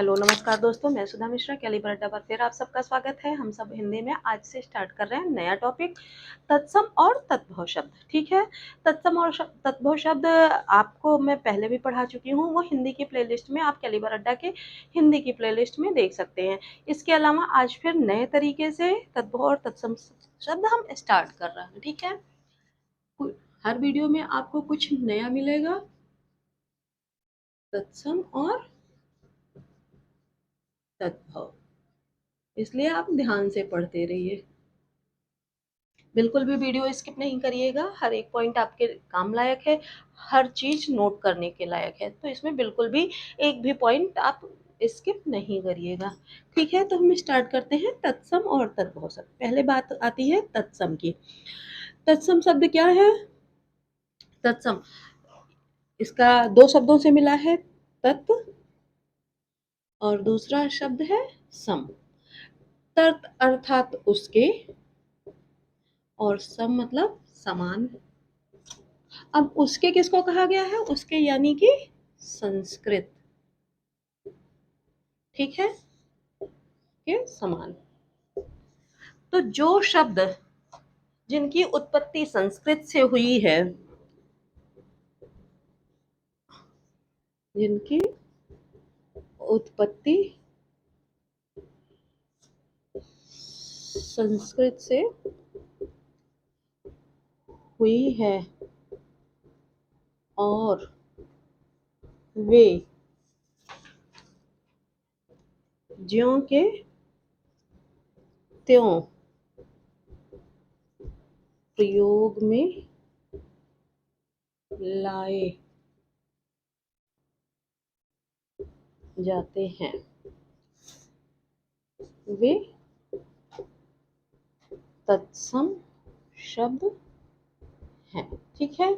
Hello नमस्कार दोस्तों, मैं सुधा मिश्रा कैलिबर अड्डा पर फिर आप सबका स्वागत है। हम सब हिंदी में आज से स्टार्ट कर रहे हैं नया टॉपिक, तत्सम और तद्भव शब्द। ठीक है, तत्सम और तद्भव शब्द आपको मैं पहले भी पढ़ा चुकी हूँ, वो हिंदी की प्लेलिस्ट में आप कैलिबर अड्डा के हिंदी की प्लेलिस्ट में देख सकते हैं। इसके अलावा आज फिर नए तरीके से तद्भव और तत्सम शब्द हम स्टार्ट कर रहे हैं। ठीक है, हर वीडियो में आपको कुछ नया मिलेगा, तत्सम और तद्भव, इसलिए आप ध्यान से पढ़ते रहिए। बिल्कुल भी वीडियो स्किप नहीं करिएगा, हर एक पॉइंट आपके काम लायक है, हर चीज नोट करने के लायक है, तो इसमें बिल्कुल भी एक भी पॉइंट आप स्किप नहीं करिएगा। ठीक है, तो हम स्टार्ट करते हैं तत्सम और तद्भव शब्द। पहले बात आती है तत्सम की। तत्सम शब्द क्या है? तत्सम इसका दो शब्दों से मिला है, तत् और दूसरा शब्द है सम। तत् अर्थात उसके और सम मतलब समान। अब उसके किसको कहा गया है? उसके यानी कि संस्कृत। ठीक है, के समान। तो जो शब्द जिनकी उत्पत्ति संस्कृत से हुई है, जिनकी उत्पत्ति संस्कृत से हुई है और वे ज्यों के त्यों प्रयोग में लाए जाते हैं, वे तत्सम शब्द हैं। ठीक है,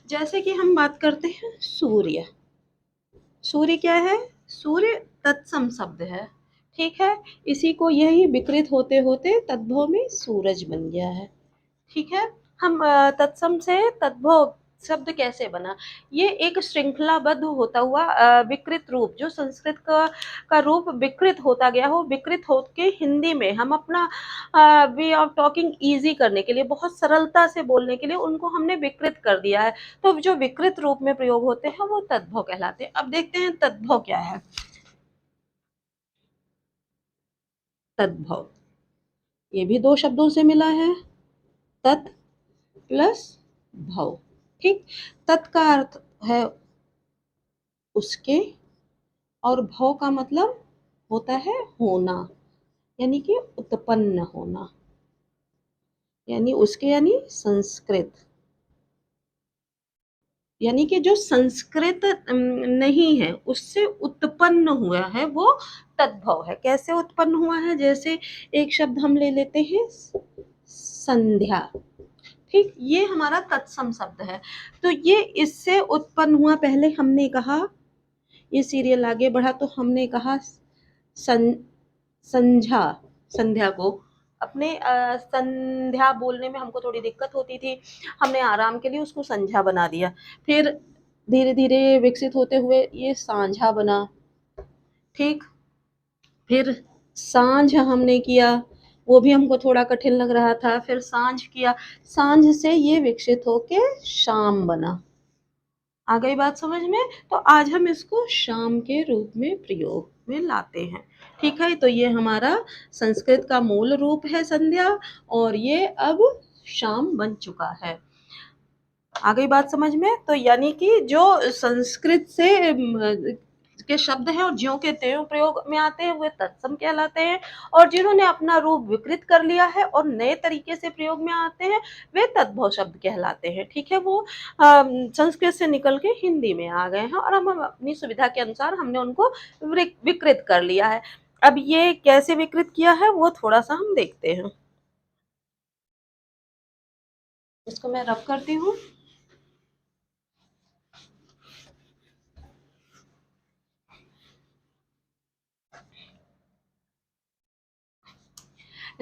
जैसे कि हम बात करते हैं सूर्य। सूर्य क्या है? सूर्य तत्सम शब्द है। ठीक है, इसी को यही विकृत होते होते तद्भव में सूरज बन गया है। ठीक है, हम तत्सम से तद्भव शब्द कैसे बना? ये एक श्रृंखलाबद्ध होता हुआ विकृत रूप, जो संस्कृत का रूप विकृत होता गया हो, विकृत होके हिंदी में हम अपना वे ऑफ टॉकिंग इजी करने के लिए, बहुत सरलता से बोलने के लिए उनको हमने विकृत कर दिया है। तो जो विकृत रूप में प्रयोग होते हैं वो तद्भव कहलाते हैं। अब देखते हैं तद्भव क्या है। तद्भव ये भी दो शब्दों से मिला है, तत् प्लस भव। ठीक, तत् का अर्थ है उसके और भव का मतलब होता है होना, यानी कि उत्पन्न होना, यानी उसके यानी संस्कृत, यानी कि जो संस्कृत नहीं है उससे उत्पन्न हुआ है वो तद्भव है। कैसे उत्पन्न हुआ है? जैसे एक शब्द हम ले लेते हैं संध्या। ठीक, ये हमारा तत्सम शब्द है। तो ये इससे उत्पन्न हुआ। पहले हमने कहा, ये सीरियल आगे बढ़ा तो हमने कहा सं, संध्या। संध्या को अपने संध्या बोलने में हमको थोड़ी दिक्कत होती थी, हमने आराम के लिए उसको संध्या बना दिया। फिर धीरे धीरे विकसित होते हुए ये सांझा बना। ठीक, फिर सांझ हमने किया, वो भी हमको थोड़ा कठिन लग रहा था, फिर सांझ किया, सांझ से ये विकसित होके शाम बना। आ गई बात समझ में? तो आज हम इसको शाम के रूप में प्रयोग में लाते हैं। ठीक है, तो ये हमारा संस्कृत का मूल रूप है संध्या, और ये अब शाम बन चुका है। आ गई बात समझ में? तो यानी कि जो संस्कृत से के शब्द हैं और ज्यों के त्यों प्रयोग में आते हैं वे तत्सम कहलाते हैं, और जिन्होंने अपना रूप विकृत कर लिया है और नए तरीके से प्रयोग में आते हैं वे तद्भव शब्द कहलाते हैं। ठीक है, वो संस्कृत से निकल के हिंदी में आ गए हैं और हम अपनी सुविधा के अनुसार हमने उनको विकृत कर लिया है। अब ये कैसे विकृत किया है वो थोड़ा सा हम देखते हैं। इसको मैं रब करती हूँ।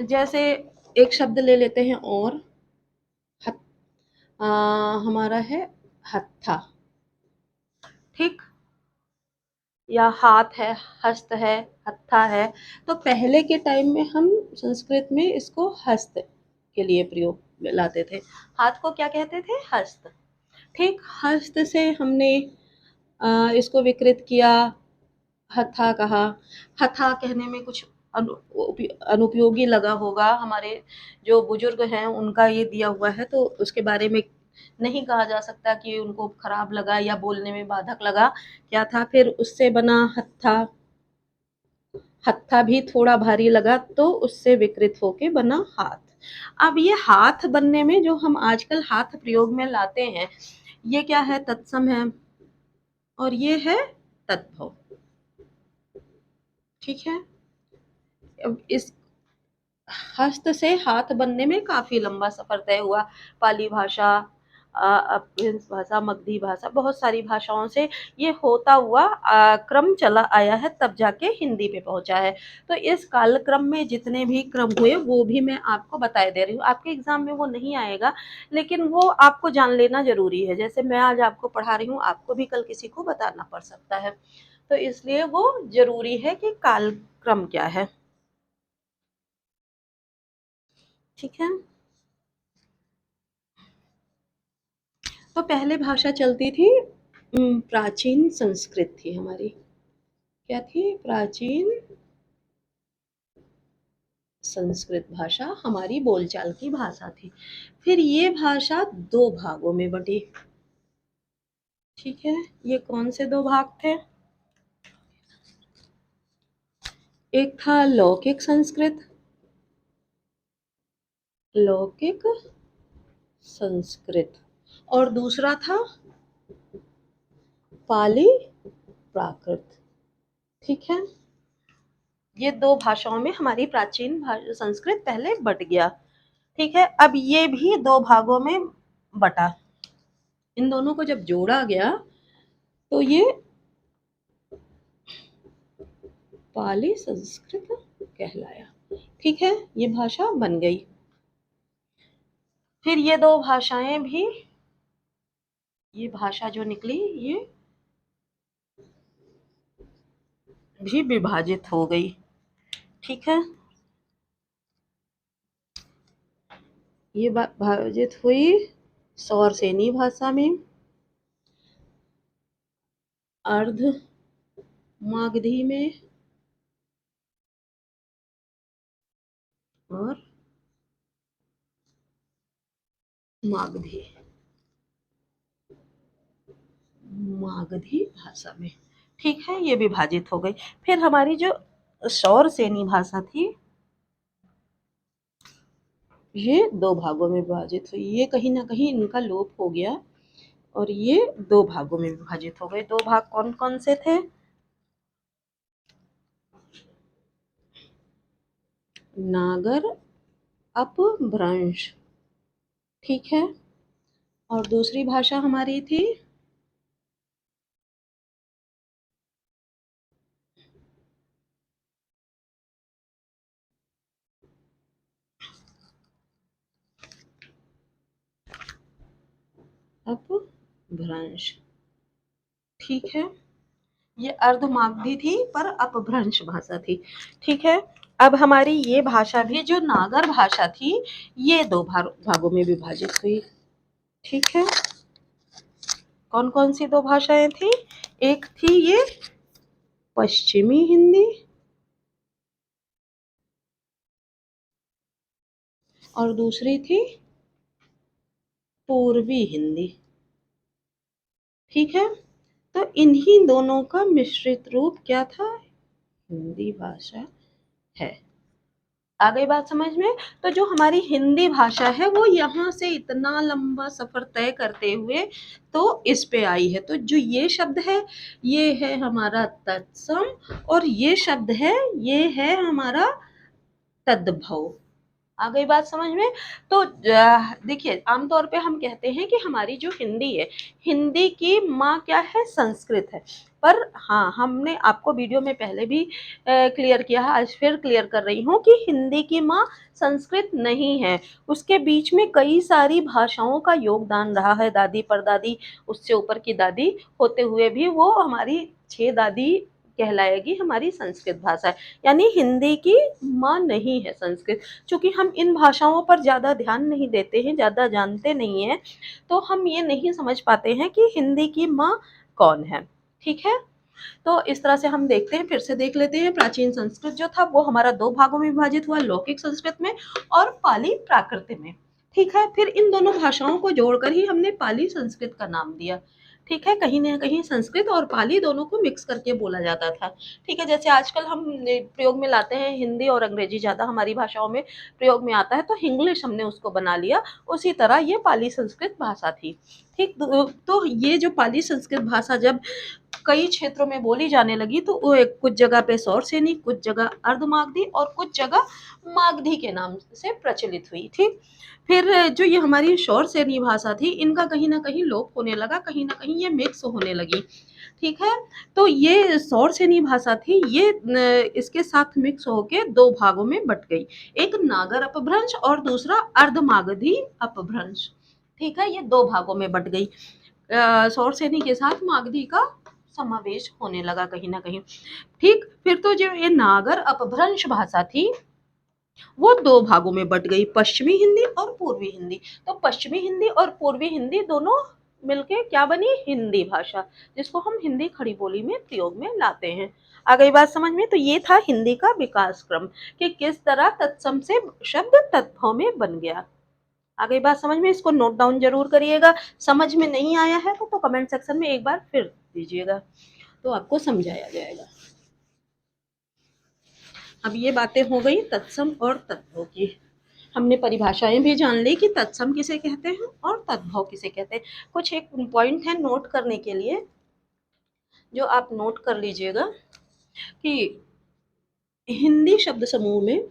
जैसे एक शब्द ले लेते हैं, और हमारा है हत्था। ठीक, या हाथ है, हस्त है, हत्था है, तो पहले के टाइम में हम संस्कृत में इसको हस्त के लिए प्रयोग में लाते थे। हाथ को क्या कहते थे? हस्त। ठीक, हस्त से हमने इसको विकृत किया, हथा कहा। हथा कहने में कुछ अनुपयोगी लगा होगा, हमारे जो बुजुर्ग हैं उनका ये दिया हुआ है, तो उसके बारे में नहीं कहा जा सकता कि उनको खराब लगा या बोलने में बाधक लगा। क्या था फिर? उससे बना हत्था। हत्था भी थोड़ा भारी लगा तो उससे विकृत होके बना हाथ। अब ये हाथ बनने में जो हम आजकल हाथ प्रयोग में लाते हैं, ये क्या है? तत्सम है और ये है तद्भव। ठीक है। अब इस हस्त से हाथ बनने में काफी लंबा सफर तय हुआ। पाली भाषा, अप्रिंस भाषा, मगधी भाषा, बहुत सारी भाषाओं से ये होता हुआ क्रम चला आया है, तब जाके हिंदी पे पहुंचा है। तो इस कालक्रम में जितने भी क्रम हुए वो भी मैं आपको बताए दे रही हूँ। आपके एग्जाम में वो नहीं आएगा, लेकिन वो आपको जान लेना जरूरी है। जैसे मैं आज आपको पढ़ा रही हूँ, आपको भी कल किसी को बताना पड़ सकता है, तो इसलिए वो जरूरी है कि कालक्रम क्या है। ठीक है। तो पहले भाषा चलती थी, प्राचीन संस्कृत थी हमारी। क्या थी? प्राचीन संस्कृत भाषा हमारी बोलचाल की भाषा थी। फिर ये भाषा दो भागों में बटी। ठीक है। ये कौन से दो भाग थे? एक था लौकिक संस्कृत, लौकिक संस्कृत, और दूसरा था पाली प्राकृत। ठीक है। ये दो भाषाओं में हमारी प्राचीन संस्कृत पहले बट गया। ठीक है। अब ये भी दो भागों में बटा। इन दोनों को जब जोड़ा गया तो ये पाली संस्कृत कहलाया। ठीक है। ये भाषा बन गई। फिर ये दो भाषाएं भी, ये भाषा जो निकली ये भी विभाजित हो गई। ठीक है। ये विभाजित हुई सौरसेनी भाषा में, अर्ध मागधी में, और मागधी, मागधी भाषा में। ठीक है। ये विभाजित हो गई। फिर हमारी जो सौरसेनी भाषा थी, ये दो भागों में विभाजित हुई। ये कहीं ना कहीं इनका लोप हो गया और ये दो भागों में विभाजित हो गए। दो भाग कौन कौन से थे? नागर अपभ्रंश। ठीक है। और दूसरी भाषा हमारी थी अपभ्रंश। ठीक है। ये अर्धमागधी थी पर अपभ्रंश भाषा थी। ठीक है। अब हमारी ये भाषा भी जो नागर भाषा थी, ये दो भागों में विभाजित हुई। ठीक है। कौन कौन सी दो भाषाएं थी? एक थी ये पश्चिमी हिंदी, और दूसरी थी पूर्वी हिंदी। ठीक है। तो इन्हीं दोनों का मिश्रित रूप क्या था? हिंदी भाषा है। आ गई बात समझ में? तो जो हमारी हिंदी भाषा है वो यहाँ से इतना लंबा सफर तय करते हुए तो इस पे आई है। तो जो ये शब्द है, ये है हमारा तत्सम, और ये शब्द है, ये है हमारा तद्भव। आ गई बात समझ में? तो देखिए, आमतौर पे हम कहते हैं कि हमारी जो हिंदी है, हिंदी की माँ क्या है? संस्कृत है। पर हाँ, हमने आपको वीडियो में पहले भी क्लियर किया है, आज फिर क्लियर कर रही हूँ कि हिंदी की माँ संस्कृत नहीं है। उसके बीच में कई सारी भाषाओं का योगदान रहा है। दादी परदादी, उससे ऊपर की दादी होते हुए भी वो हमारी 6 दादी कहलाएगी हमारी संस्कृत भाषा। यानी हिंदी की माँ नहीं है संस्कृत। चूँकि हम इन भाषाओं पर ज़्यादा ध्यान नहीं देते हैं, ज़्यादा जानते नहीं हैं, तो हम ये नहीं समझ पाते हैं कि हिंदी की माँ कौन है। ठीक है? तो इस तरह से हम देखते हैं, फिर से देख लेते हैं। प्राचीन संस्कृत जो था वो हमारा 2 भागों में विभाजित हुआ, लौकिक संस्कृत में और पाली प्राकृत में। ठीक है? फिर इन दोनों भाषाओं को जोड़कर ही हमने पाली संस्कृत का नाम दिया। ठीक है? कहीं न कहीं संस्कृत और पाली दोनों को मिक्स करके बोला जाता था। ठीक है? जैसे आजकल हम प्रयोग में लाते हैं हिंदी और अंग्रेजी ज़्यादा हमारी भाषाओं में प्रयोग में आता है, तो हिंग्लिश हमने उसको बना लिया। उसी तरह ये पाली संस्कृत भाषा थी। ठीक? तो ये जो पाली संस्कृत भाषा जब कई क्षेत्रों में बोली जाने लगी, तो वो कुछ जगह पे सौरसेनी, कुछ जगह अर्धमागधी और कुछ जगह मागधी के नाम से प्रचलित हुई। ठीक? फिर जो ये हमारी सौरसेनी भाषा थी, इनका कहीं न कहीं लोप होने लगा, कहीं न कहीं ये मिक्स होने लगी। ठीक है? तो ये सौरसेनी भाषा थी, ये इसके साथ मिक्स होके 2 भागों में बँट गई। एक नागर अपभ्रंश और दूसरा अर्धमागधी अपभ्रंश। ठीक है? ये 2 भागों में बँट गई। सौरसेनी के साथ मागधी का समावेश होने लगा कहीं न कहीं। ठीक? फिर तो जो ये नागर अपभ्रंश भाषा थी, वो 2 भागों में बँट गई, पश्चिमी हिंदी और पूर्वी हिंदी। तो पश्चिमी हिंदी और पूर्वी हिंदी दोनों मिलके क्या बनी? हिंदी भाषा, जिसको हम हिंदी खड़ी बोली में प्रयोग में लाते हैं। आ गई बात समझ में? तो ये था हिंदी का विकास क्रम कि किस तरह तत्सम से शब्द तद्भव में बन गया। आ गई बात समझ में? इसको नोट डाउन ज़रूर करिएगा। समझ में नहीं आया है तो कमेंट सेक्शन में एक बार फिर दीजिएगा, तो आपको समझाया जाएगा। अब ये बातें हो गई तत्सम और तद्भव की। हमने परिभाषाएं भी जान ली कि तत्सम किसे कहते हैं और तद्भव किसे कहते हैं। कुछ एक पॉइंट है नोट करने के लिए, जो आप नोट कर लीजिएगा कि हिंदी शब्द समूह में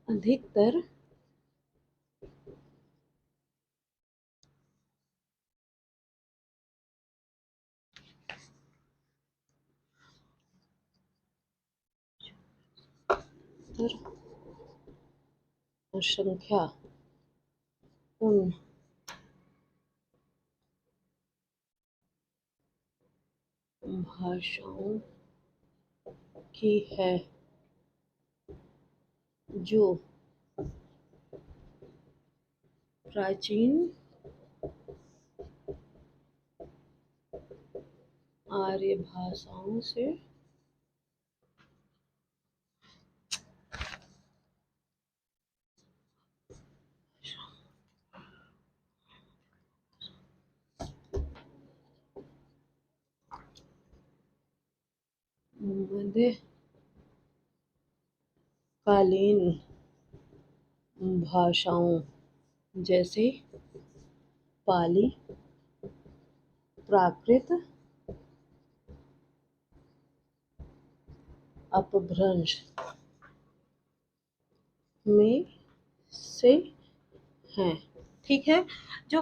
अधिकतर संख्या उन भाषाओं की है जो प्राचीन आर्य भाषाओं से मध्यकालीन भाषाओं जैसे पाली, प्राकृत, अपभ्रंश में से हैं। ठीक है? जो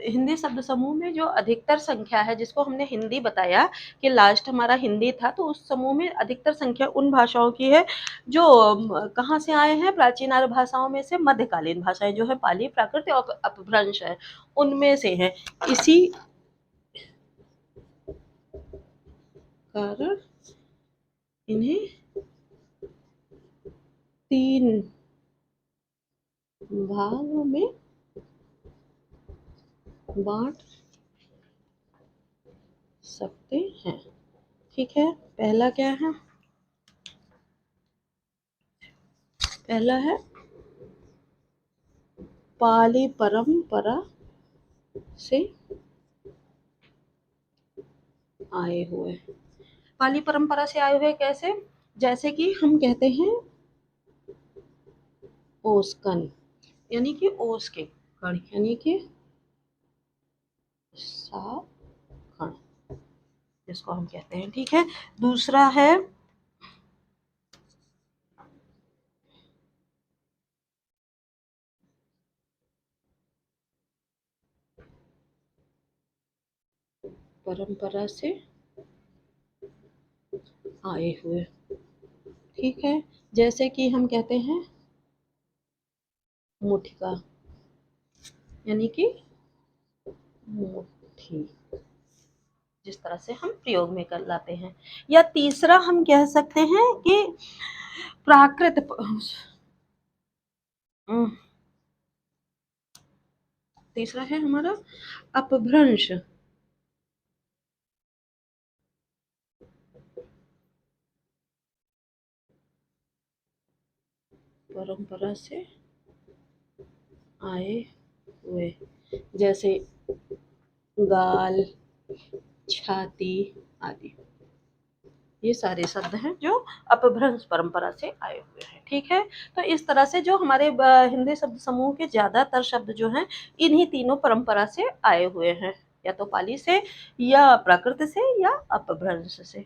हिंदी शब्द समूह में जो अधिकतर संख्या है, जिसको हमने हिंदी बताया कि लास्ट हमारा हिंदी था, तो उस समूह में अधिकतर संख्या उन भाषाओं की है जो कहाँ से आए हैं? प्राचीन आर्य भाषाओं में से मध्यकालीन भाषाएं जो है पाली, प्राकृत और अपभ्रंश है, उनमें से हैं। इसी कारण इन्हें 3 भागों में बाँट सकते हैं। ठीक है? पहला क्या है? पहला है पाली परंपरा से आए हुए। पाली परंपरा से आए हुए कैसे? जैसे कि हम कहते हैं ओस्कन, यानी कि ओस के कण, यानी कि साफ कण, जिसको हम कहते हैं। ठीक है? दूसरा है परंपरा से आए हुए। ठीक है? जैसे कि हम कहते हैं मुठिका, यानी कि मुट्ठी, जिस तरह से हम प्रयोग में कर लाते हैं। या तीसरा हम कह सकते हैं कि प्राकृत तीसरा है हमारा अपभ्रंश, परंपरा से आए हुए, जैसे गाल, छाती आदि, ये सारे शब्द हैं जो अपभ्रंश परंपरा से आए हुए हैं। ठीक है, तो इस तरह से जो हमारे हिंदी शब्द समूह के ज्यादातर शब्द जो हैं इन्हीं तीनों परंपरा से आए हुए हैं, या तो पाली से, या प्राकृत से, या अपभ्रंश से।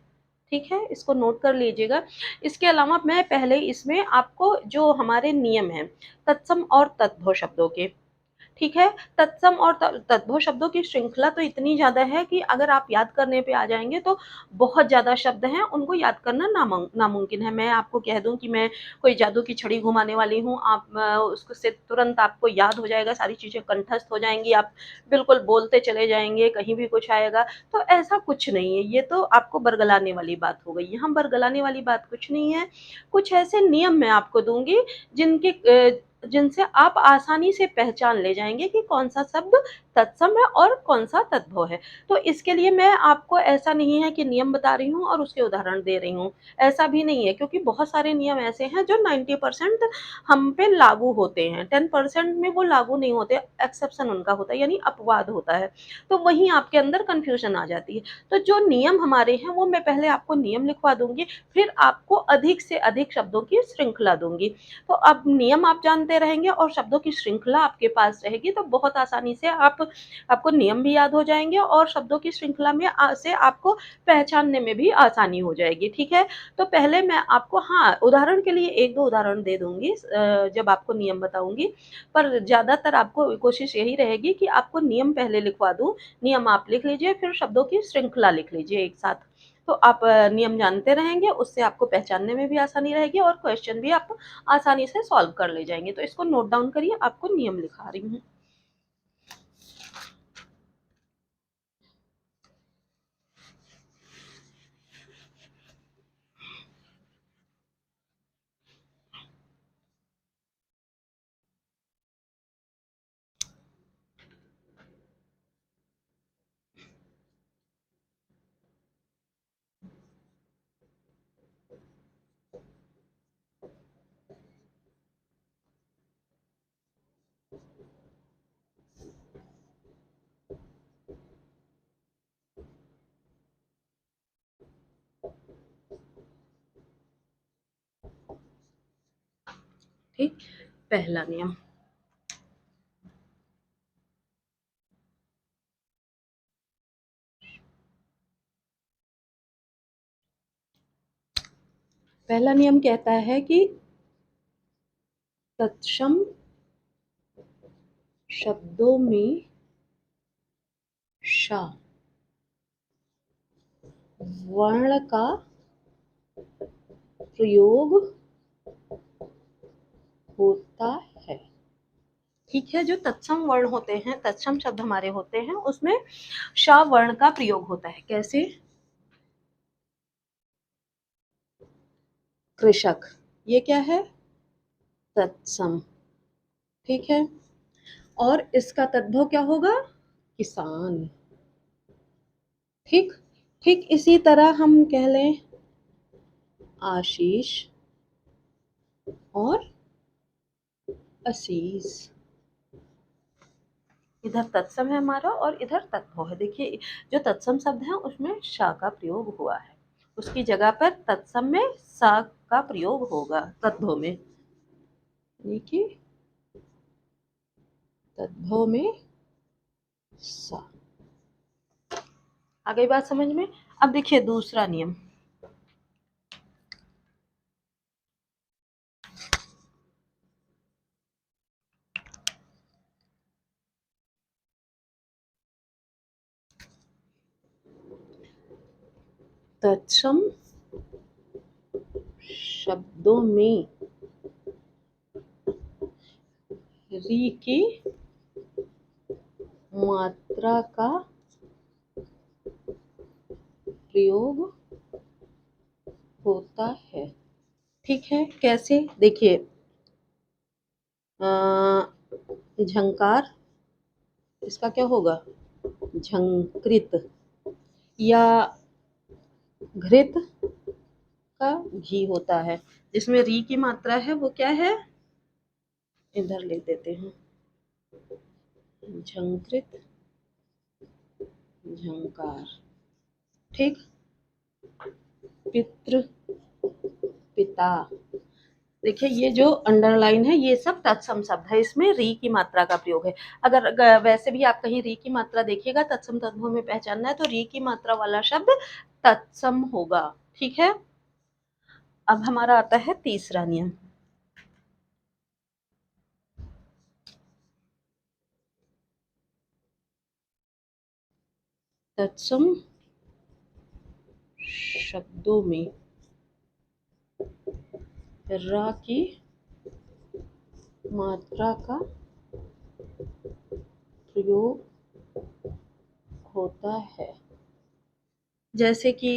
ठीक है, इसको नोट कर लीजिएगा। इसके अलावा मैं पहले इसमें आपको जो हमारे नियम हैं तत्सम और तद्भव शब्दों के, ठीक है, तत्सम और तद्भव शब्दों की श्रृंखला तो इतनी ज्यादा है कि अगर आप याद करने पे आ जाएंगे तो बहुत ज्यादा शब्द हैं, उनको याद करना नामुमकिन है। मैं आपको कह दूं कि मैं कोई जादू की छड़ी घुमाने वाली हूँ, आप उसको से तुरंत आपको याद हो जाएगा, सारी चीजें कंठस्थ हो जाएंगी, आप बिल्कुल बोलते चले जाएंगे, कहीं भी कुछ आएगा, तो ऐसा कुछ नहीं है। ये तो आपको बरगलाने वाली बात हो गई, यहाँ बरगलाने वाली बात कुछ नहीं है। कुछ ऐसे नियम मैं आपको दूंगी जिनके जिनसे आप आसानी से पहचान ले जाएंगे कि कौन सा शब्द तत्सम है और कौन सा तद्भव है। तो इसके लिए मैं आपको ऐसा नहीं है कि नियम बता रही हूँ और उसके उदाहरण दे रही हूँ, ऐसा भी नहीं है, क्योंकि बहुत सारे नियम ऐसे हैं जो 90% हम पे लागू होते हैं, 10% में वो लागू नहीं होते, एक्सेप्शन उनका होता है, यानी अपवाद होता है, तो वहीं आपके अंदर कंफ्यूजन आ जाती है। तो जो नियम हमारे हैं वो मैं पहले आपको नियम लिखवा दूंगी, फिर आपको अधिक से अधिक शब्दों की श्रृंखला दूंगी। तो अब नियम आप जानते रहेंगे और शब्दों की श्रृंखला आपके पास रहेगी, तो बहुत आसानी से आपको नियम भी याद हो जाएंगे और शब्दों की श्रृंखला में से आपको पहचानने में भी आसानी हो जाएगी। ठीक है, तो पहले मैं आपको, हाँ, उदाहरण के लिए एक दो उदाहरण दे दूंगी जब आपको नियम बताऊंगी, पर ज्यादातर आपको कोशिश यही रहेगी कि आपको नियम पहले लिखवा दूं, नियम आप लिख लीजिए, फिर शब्दों की श्रृंखला लिख लीजिए एक साथ। तो आप नियम जानते रहेंगे, उससे आपको पहचानने में भी आसानी रहेगी और क्वेश्चन भी आप आसानी से सॉल्व कर ले जाएंगे। तो इसको नोट डाउन करिए, आपको नियम लिखा रही हूँ। ठीक, पहला नियम, पहला नियम कहता है कि तत्सम शब्दों में श वर्ण का प्रयोग होता है। ठीक है, जो तत्सम वर्ण होते हैं, तत्सम शब्द हमारे होते हैं, उसमें श वर्ण का प्रयोग होता है। कैसे? कृषक, ये क्या है? तत्सम। ठीक है, और इसका तद्भव क्या होगा? किसान। ठीक, ठीक इसी तरह हम कह लें आशीष और असीस। इधर तत्सम है हमारा और इधर तद्भव है। देखिए, जो तत्सम शब्द है उसमें श का प्रयोग हुआ है, उसकी जगह पर तत्सम में स का प्रयोग होगा तद्भव में, देखिए तद्भव में स। आ गई बात समझ में? अब देखिए दूसरा नियम, तत्सम शब्दों में री की मात्रा का प्रयोग होता है। ठीक है, कैसे देखिए, झंकार, इसका क्या होगा, झंकृत, या घृत का घी होता है, जिसमें री की मात्रा है वो क्या है, इधर लिख देते हैं, झंकृत, झंकार। ठीक, पितृ, पिता, देखिए ये जो अंडरलाइन है ये सब तत्सम शब्द है, इसमें री की मात्रा का प्रयोग है। अगर वैसे भी आप कहीं री की मात्रा देखिएगा तत्सम तद्भव में पहचानना है तो री की मात्रा वाला शब्द तत्सम होगा। ठीक है, अब हमारा आता है तीसरा नियम। तत्सम शब्दों में रा की मात्रा का प्रयोग होता है, जैसे कि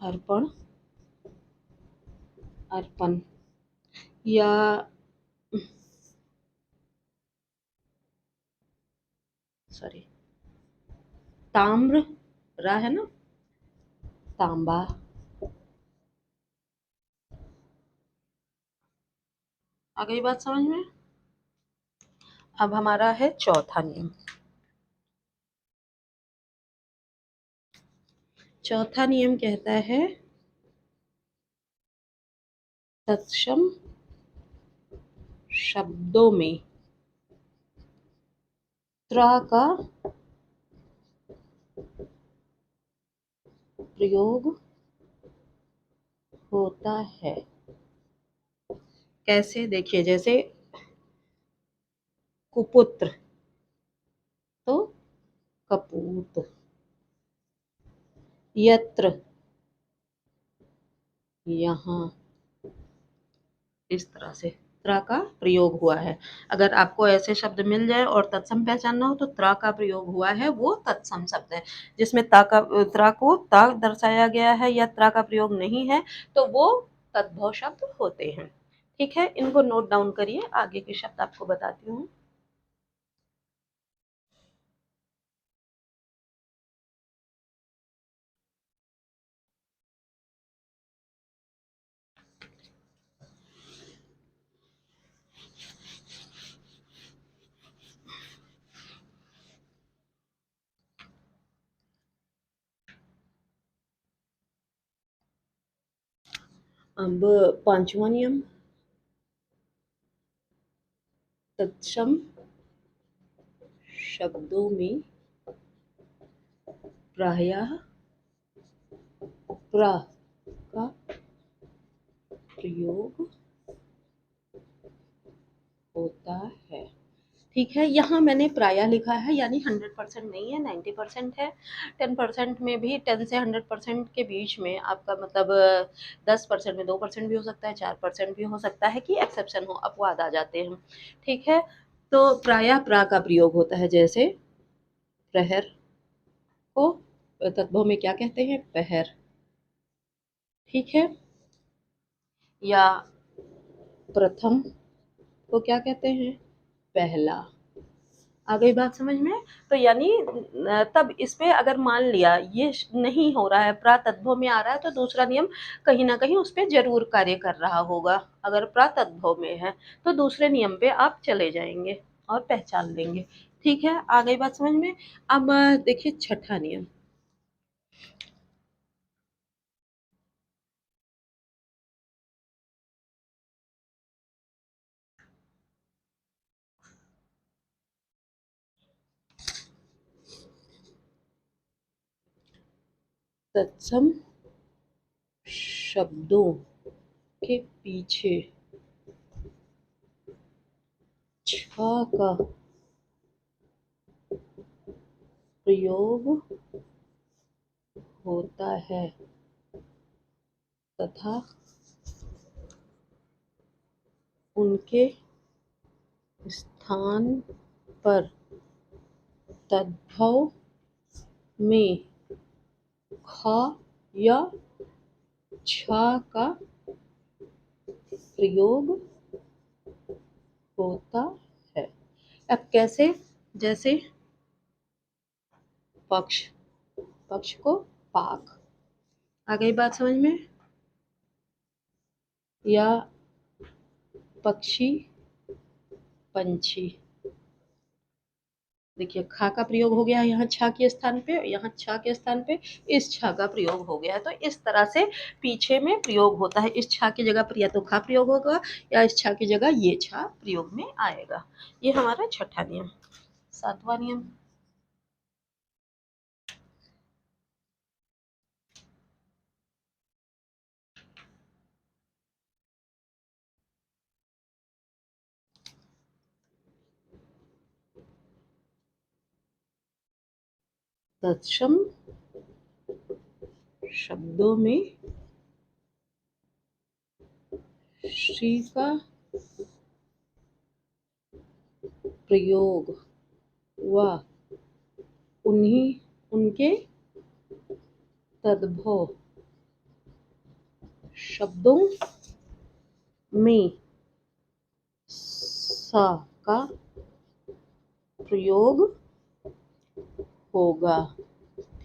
अर्पण, अर्पण, या सॉरी ताम्र, रा है ना, तांबा। आ गई बात समझ में। अब हमारा है चौथा नियम। चौथा नियम कहता है तत्सम शब्दों में त्रा का प्रयोग होता है। कैसे देखिए, जैसे कुपुत्र तो कपूत, यत्र यहाँ, इस तरह से त्रा का प्रयोग हुआ है। अगर आपको ऐसे शब्द मिल जाए और तत्सम पहचानना हो तो त्रा का प्रयोग हुआ है वो तत्सम शब्द है। जिसमें ता का, त्रा को ता दर्शाया गया है या त्रा का प्रयोग नहीं है तो वो तद्भव शब्द होते हैं। ठीक है, इनको नोट डाउन करिए, आगे के शब्द आपको बताती हूँ। अब पांचवा नियम, तत्सम शब्दों में प्रायः प्रा का प्रयोग होता है। ठीक है, यहाँ मैंने प्रायः लिखा है, यानी 100% नहीं है, 90% है। 10% में भी, 10 से 100% के बीच में आपका मतलब 10% में 2% भी हो सकता है, 4% भी हो सकता है कि एक्सेप्शन हो, अपवाद आ जाते हैं। ठीक है, तो प्रायः प्रा का प्रयोग होता है, जैसे प्रहर को तद्भव में क्या कहते हैं, पहर। ठीक है, या प्रथम को क्या कहते हैं, पहला। आ गई बात समझ में। तो यानी तब इस पे अगर मान लिया ये नहीं हो रहा है, प्रातद्भव में आ रहा है, तो दूसरा नियम कहीं ना कहीं उस पर जरूर कार्य कर रहा होगा। अगर प्रातद्भव में है तो दूसरे नियम पे आप चले जाएंगे और पहचान लेंगे। ठीक है, आ गई बात समझ में। अब देखिए छठा नियम। तत्सम शब्दों के पीछे छ का प्रयोग होता है। तथा उनके स्थान पर तद्भव में ख या छ का प्रयोग होता है। अब कैसे? जैसे पक्ष, पक्ष को पाक, आ गई बात समझ में? या पक्षी, पंछी। देखिए खा का प्रयोग हो गया यहाँ छा के स्थान पे, यहाँ छा के स्थान पे इस छा का प्रयोग हो गया। तो इस तरह से पीछे में प्रयोग होता है। इस छा की जगह या तो खा प्रयोग होगा या इस छा की जगह ये छा प्रयोग में आएगा। ये हमारा छठा नियम। सातवां नियम, तत्सम शब्दों में श्री का प्रयोग व उनके तद्भव शब्दों में सा का प्रयोग होगा।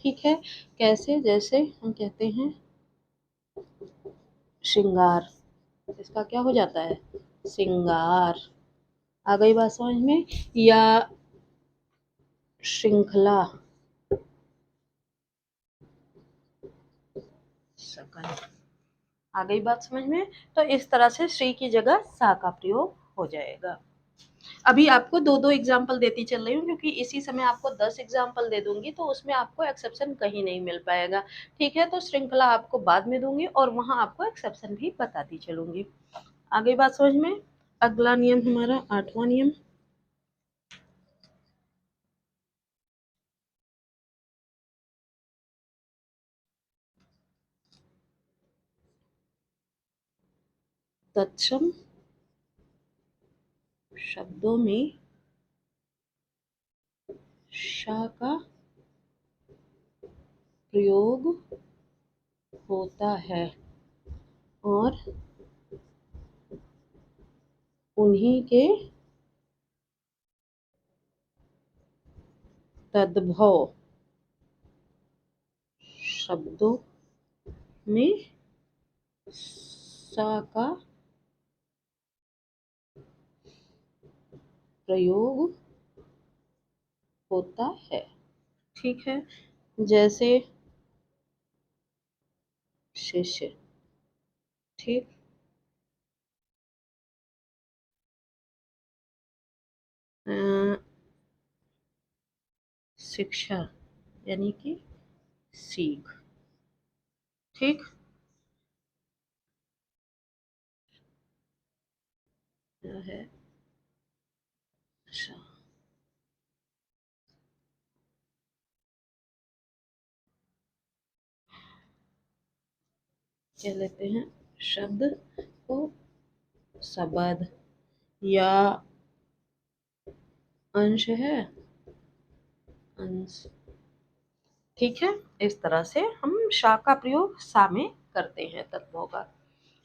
ठीक है? कैसे? जैसे हम कहते हैं श्रृंगार, इसका क्या हो जाता है? श्रृंगार। आ गई बात समझ में? या श्रृंखला, सकल। आ गई बात समझ में? तो इस तरह से श्री की जगह सा का प्रयोग हो जाएगा। अभी आपको दो दो एग्जाम्पल देती चल रही हूँ क्योंकि इसी समय आपको 10 एग्जाम्पल दे दूंगी तो उसमें आपको एक्सेप्शन कहीं नहीं मिल पाएगा। ठीक है? तो श्रृंखला आपको बाद में दूंगी और वहां आपको एक्सेप्शन भी बताती चलूंगी। आ गई बात समझ में? अगला नियम हमारा आठवां नियम, तत्सम शब्दों में शा का प्रयोग होता है और उन्हीं के तद्भव शब्दों में सा का प्रयोग होता है। ठीक है? जैसे शिष्य। ठीक? शिक्षा यानी कि सीख। ठीक? क्या है? अच्छा, कह लेते हैं शब्द को शब्द या अंश है, अंश। ठीक है? इस तरह से हम शा का प्रयोग सा में करते हैं तद्भव का।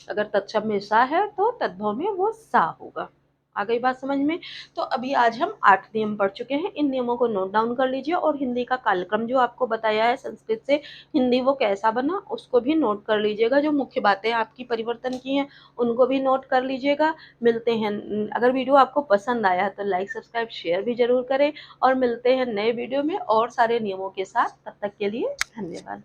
अगर तत्सम में सा है तो तद्भव में वो सा होगा। आ गई बात समझ में? तो अभी आज हम 8 नियम पढ़ चुके हैं। इन नियमों को नोट डाउन कर लीजिए और हिंदी का कालक्रम जो आपको बताया है संस्कृत से हिंदी वो कैसा बना उसको भी नोट कर लीजिएगा। जो मुख्य बातें आपकी परिवर्तन की हैं उनको भी नोट कर लीजिएगा। मिलते हैं, अगर वीडियो आपको पसंद आया तो लाइक सब्सक्राइब शेयर भी जरूर करें और मिलते हैं नए वीडियो में और सारे नियमों के साथ। तब तक के लिए धन्यवाद।